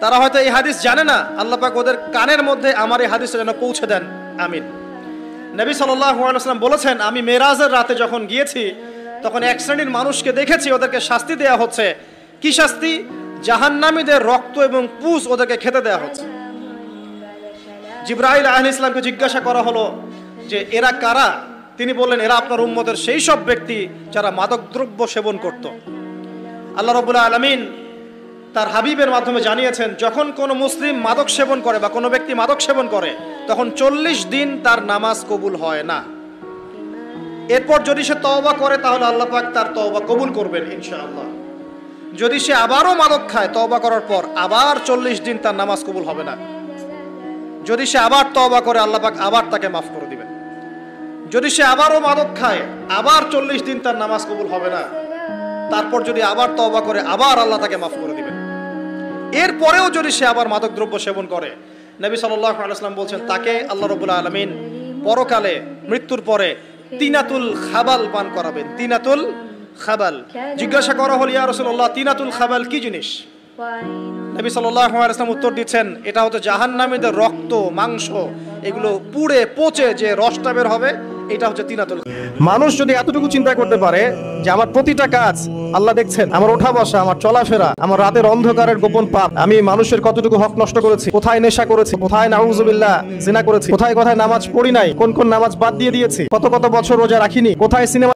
তারা হয়তো এই হাদিস জানে না, আল্লাহ পাক ওদের কানের মধ্যে আমার এই হাদিসটা যেন পৌঁছে দেন, আমিন। নবী সাল্লাল্লাহু আলাইহি ওয়াসাল্লাম বলেছেন, আমি মেরাজের রাতে যখন গিয়েছি তখন এক শ্রেণীর মানুষকে দেখেছি, ওদেরকে শাস্তি দেয়া হচ্ছে। কি শাস্তি? জাহান্নামীদের রক্ত এবং পুঁজ ওদেরকে খেতে দেয়া হচ্ছে। জিবরাইল আলাইহিস সালামকে জিজ্ঞাসা করা হলো যে এরা কারা? তিনি বললেন, এরা আপনার উম্মতের সেই সব ব্যক্তি যারা মাদকদ্রব্য সেবন করত। আল্লাহ রাব্বুল আলামিন তার হাবিবের মাধ্যমে জানিয়েছেন, যখন কোনো মুসলিম মাদক সেবন করে বা কোনো ব্যক্তি মাদক সেবন করে তখন 40 দিন তার নামাজ কবুল হয় না। এরপর যদি সে তওবা করে তাহলে আল্লাহ পাক তার তওবা কবুল করবেন ইনশাআল্লাহ। যদি সে আবারও মাদক খায় তওবা করার পর, আবার 40 দিন তার নামাজ কবুল হবে না। যদি সে আবার তওবা করে আল্লাহ পাক আবার তাকে মাফ করে দিবেন। যদি সে আবারও মাদক খায় আবার 40 দিন তার নামাজ কবুল হবে না। তারপর যদি আবার তওবা করে আবার আল্লাহ তাকে মাফ করে দিবেন। এরপরেও যদি সে আবার মাদক দ্রব্য সেবন করে, নবী সাল্লাল্লাহু আলাইহি ওয়াসাল্লাম বলছেন তাকে আল্লাহ রাব্বুল আলামিন পরকালে মৃত্যুর পরে তিনাতুল খাবাল পান করাবেন। তিনাতুল খাবাল। জিজ্ঞাসা করা হল, ইয়া রাসূলুল্লাহ, তিনাতুল খাবাল কি জিনিস? নবী সাল্লাল্লাহু আলাইহি ওয়াসাল্লাম উত্তর দিচ্ছেন, এটা হচ্ছে জাহান্নামীদের রক্ত, মাংস, এগুলো পুড়ে পচে যে রসটা বের হবে, এটা হচ্ছে তিনাতুল। মানুষ যদি এতটুকু চিন্তা করতে পারে যে আমার প্রতিটা কাজ আল্লাহ দেখছেন, আমার ওঠা বসা, আমার চলাফেরা, আমার রাতের অন্ধকারের গোপন পাপ, আমি মানুষের কতটুকু হক নষ্ট করেছি, কোথায় নেশা করেছি, কোথায় নাউযুবিল্লাহ জিনা করেছি, কোথায় কোথায় নামাজ পড়ি নাই, কোন কোন নামাজ বাদ দিয়ে দিয়েছি, কত কত বছর রোজা রাখিনি, কোথায় সিনেমা